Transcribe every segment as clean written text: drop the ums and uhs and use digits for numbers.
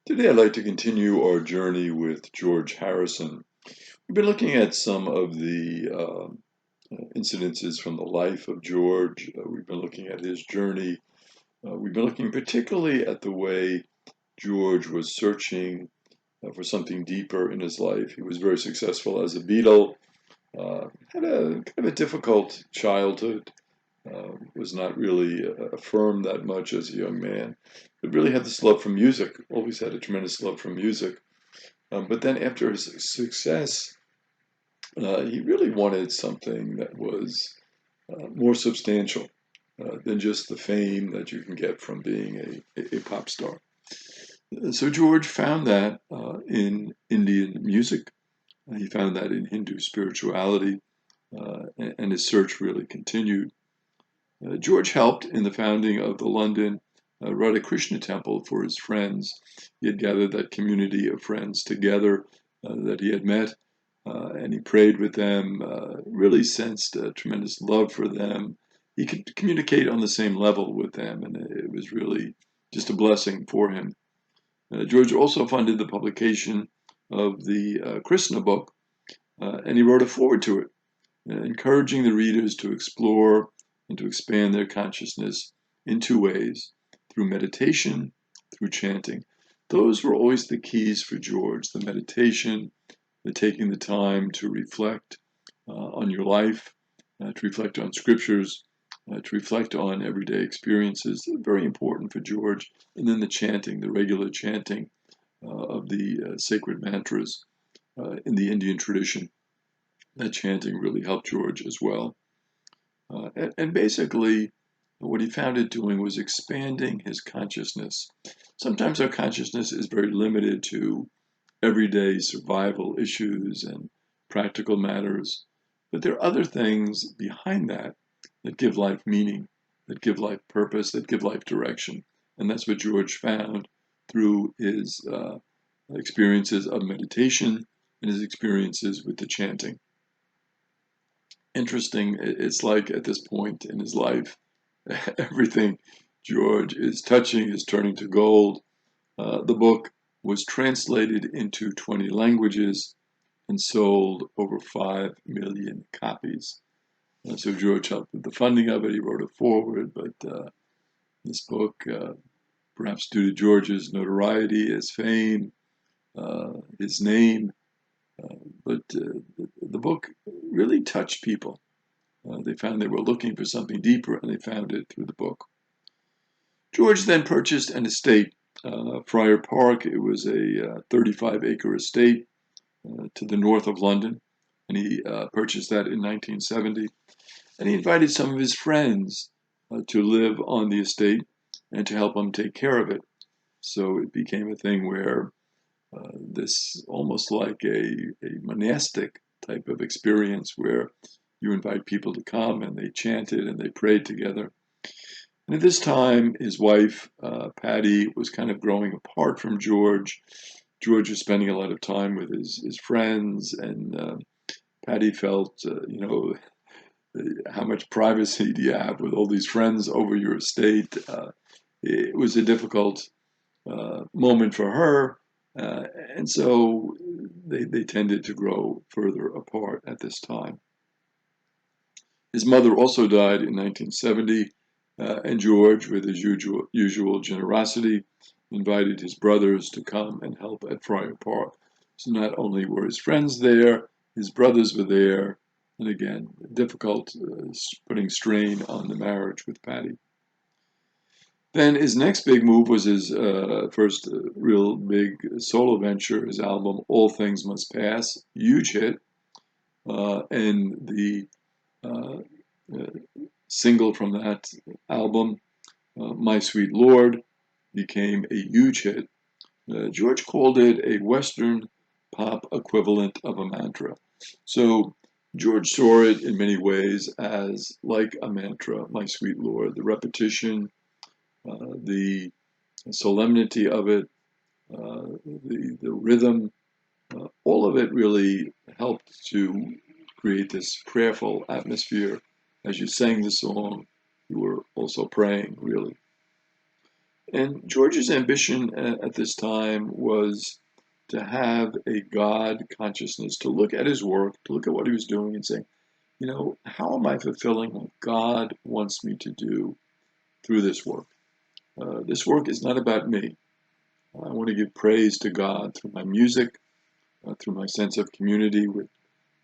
Today, I'd like to continue our journey with George Harrison. We've been looking at some of the incidences from the life of George. We've been looking at his journey. We've been looking particularly at the way George was searching for something deeper in his life. He was very successful as a Beatle, had a kind of a difficult childhood, was not really affirmed that much as a young man, but really had this love for music, always had a tremendous love for music. But then after his success, he really wanted something that was more substantial than just the fame that you can get from being a pop star. So George found that in Indian music. He found that in Hindu spirituality, and his search really continued. George helped in the founding of the London Radha Krishna Temple for his friends. He had gathered that community of friends together that he had met, and he prayed with them, really sensed a tremendous love for them. He could communicate on the same level with them, and it was really just a blessing for him. George also funded the publication of the Krishna book, and he wrote a foreword to it, encouraging the readers to explore and to expand their consciousness in two ways: through meditation, through chanting. Those were always the keys for George: the meditation, the taking the time to reflect on your life, to reflect on scriptures, to reflect on everyday experiences. Very important for George. And then the chanting, the regular chanting of the sacred mantras in the Indian tradition. That chanting really helped George as well. And basically, what he found it doing was expanding his consciousness. Sometimes our consciousness is very limited to everyday survival issues and practical matters, but there are other things behind that that give life meaning, that give life purpose, that give life direction. And that's what George found through his experiences of meditation and his experiences with the chanting. Interesting, it's like at this point in his life, everything George is touching is turning to gold. The book was translated into 20 languages and sold over 5 million copies. So George helped with the funding of it. He wrote a foreword, but this book, perhaps due to George's notoriety, his fame, his name, but the book really touched people. They found they were looking for something deeper, and they found it through the book. George then purchased an estate, Friar Park. It was a 35-acre estate to the north of London, and he purchased that in 1970. And he invited some of his friends to live on the estate and to help him take care of it. So it became a thing where this almost like a monastic type of experience where you invite people to come and they chanted and they prayed together. And at this time, his wife, Patty, was kind of growing apart from George. George was spending a lot of time with his friends, and Patty felt, how much privacy do you have with all these friends over your estate? It was a difficult moment for her, and so they tended to grow further apart at this time. His mother also died in 1970, and George, with his usual generosity, invited his brothers to come and help at Friar Park. So not only were his friends there, his brothers were there, and again, difficult, putting strain on the marriage with Patty. Then his next big move was his first real big solo venture, his album All Things Must Pass, huge hit, and the uh, uh, single from that album, My Sweet Lord, became a huge hit. George called it a Western pop equivalent of a mantra. So George saw it in many ways as like a mantra, My Sweet Lord, the repetition, the solemnity of it, the rhythm, all of it really helped to create this prayerful atmosphere. As you sang the song, you were also praying, really. And George's ambition at this time was to have a God consciousness, to look at his work, to look at what he was doing and say, how am I fulfilling what God wants me to do through this work? This work is not about me. I want to give praise to God through my music, through my sense of community with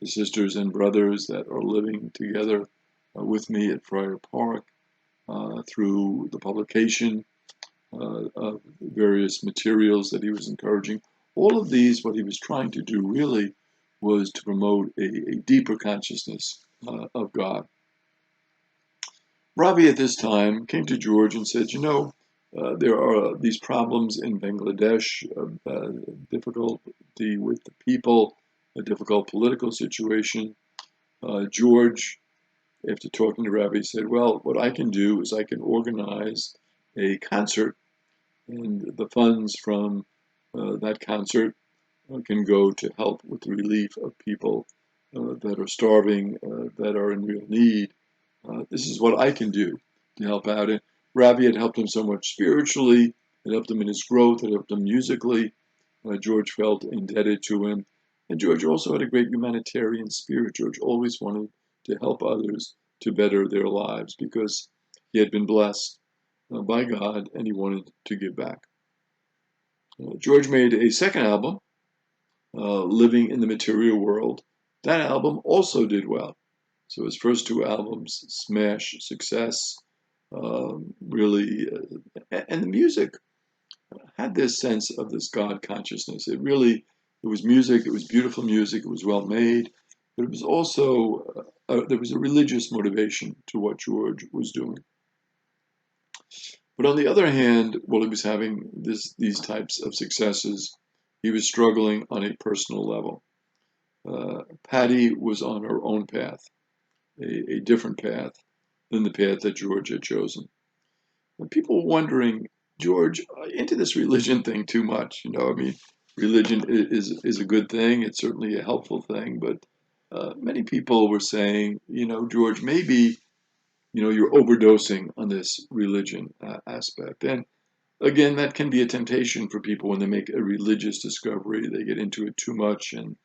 the sisters and brothers that are living together with me at Friar Park, through the publication of various materials that he was encouraging. All of these, what he was trying to do really was to promote a deeper consciousness of God. Ravi at this time came to George and said, there are these problems in Bangladesh, difficulty with the people, a difficult political situation. George, after talking to Ravi, said, well, what I can do is I can organize a concert, and the funds from that concert can go to help with the relief of people that are starving, that are in real need. This is what I can do to help out. And Ravi had helped him so much spiritually, it helped him in his growth, it helped him musically. George felt indebted to him. And George also had a great humanitarian spirit. George always wanted to help others to better their lives because he had been blessed by God and he wanted to give back. George made a second album, Living in the Material World. That album also did well. So his first two albums, smash success, really, and the music had this sense of this God consciousness. It was music, it was beautiful music, it was well made, but it was also, there was a religious motivation to what George was doing. But on the other hand, while he was having these types of successes, he was struggling on a personal level. Patty was on her own path, a different path than the path that George had chosen. And people were wondering, George, into this religion thing too much. Religion is a good thing. It's certainly a helpful thing, but many people were saying, George, maybe, you're overdosing on this religion aspect. And again, that can be a temptation for people when they make a religious discovery. They get into it too much and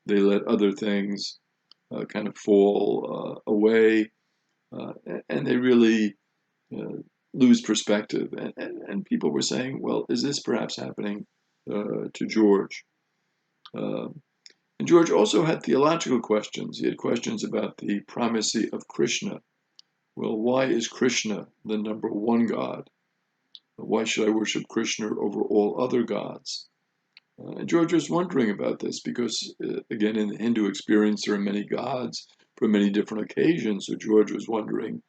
they let other things kind of fall away, and they really lose perspective. And people were saying, well, is this perhaps happening to George? Uh, and George also had theological questions. He had questions about the primacy of Krishna. Well, why is Krishna the number one God? Why should I worship Krishna over all other gods? And George was wondering about this because, again, in the Hindu experience, there are many gods for many different occasions. So George was wondering,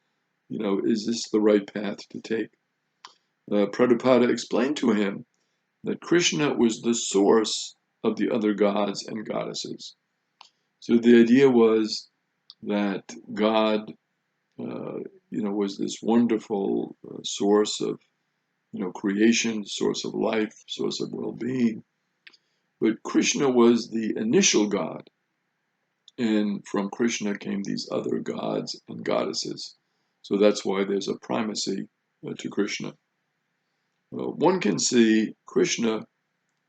is this the right path to take? Prabhupada explained to him that Krishna was the source of the other gods and goddesses. So the idea was that God, was this wonderful source of, creation, source of life, source of well-being. But Krishna was the initial God, and from Krishna came these other gods and goddesses. So that's why there's a primacy to Krishna. One can see Krishna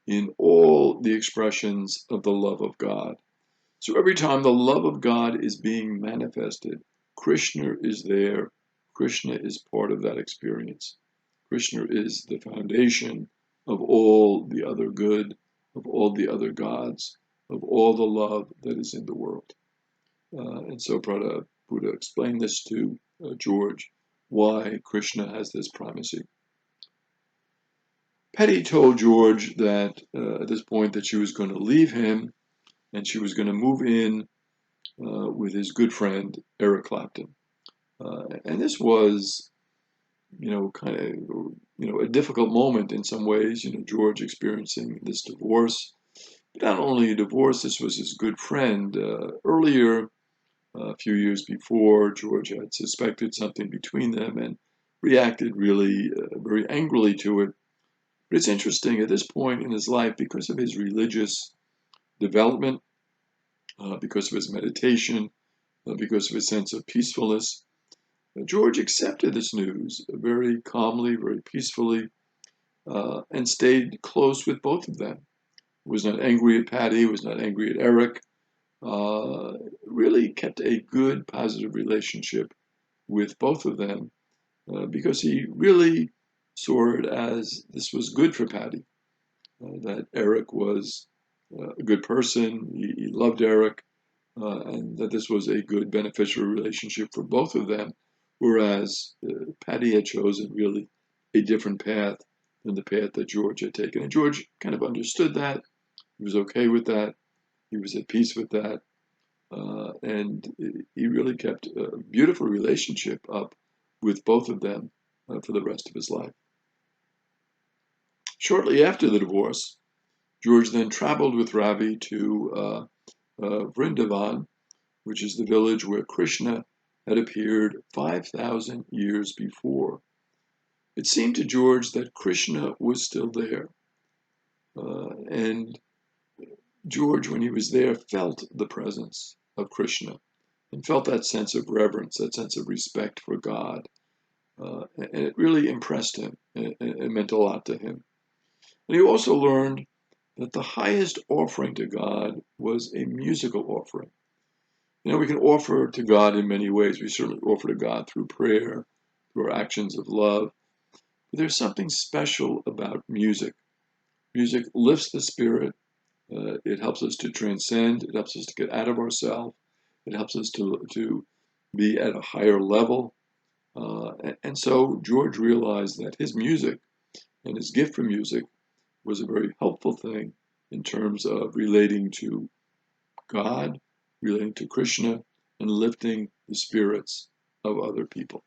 in all the expressions of the love of God. So every time the love of God is being manifested, Krishna is there. Krishna is part of that experience. Krishna is the foundation of all the other good, of all the other gods, of all the love that is in the world. And so Buddha explained this to George, why Krishna has this primacy. Patty told George that at this point that she was going to leave him and she was going to move in with his good friend Eric Clapton. And this was, kind of, a difficult moment in some ways. George experiencing this divorce. But not only a divorce, this was his good friend. Earlier, a few years before, George had suspected something between them and reacted really very angrily to it. But it's interesting, at this point in his life, because of his religious development, because of his meditation, because of his sense of peacefulness, George accepted this news very calmly, very peacefully. and stayed close with both of them. Was not angry at Patty, was not angry at Eric, really kept a good, positive relationship with both of them because he really saw it as this was good for Patty, that Eric was a good person, he loved Eric, and that this was a good, beneficial relationship for both of them, whereas Patty had chosen really a different path than the path that George had taken. And George kind of understood that. He was okay with that. He was at peace with that. And he really kept a beautiful relationship up with both of them for the rest of his life. Shortly after the divorce, George then traveled with Ravi to Vrindavan, which is the village where Krishna had appeared 5,000 years before. It seemed to George that Krishna was still there. And George, when he was there, felt the presence of Krishna and felt that sense of reverence, that sense of respect for God. And it really impressed him. It meant a lot to him. And he also learned that the highest offering to God was a musical offering. You know, we can offer to God in many ways. We certainly offer to God through prayer, through our actions of love. But there's something special about music. Music lifts the spirit. It helps us to transcend. It helps us to get out of ourselves. It helps us to be at a higher level. And so George realized that his music and his gift for music was a very helpful thing in terms of relating to God, relating to Krishna, and lifting the spirits of other people.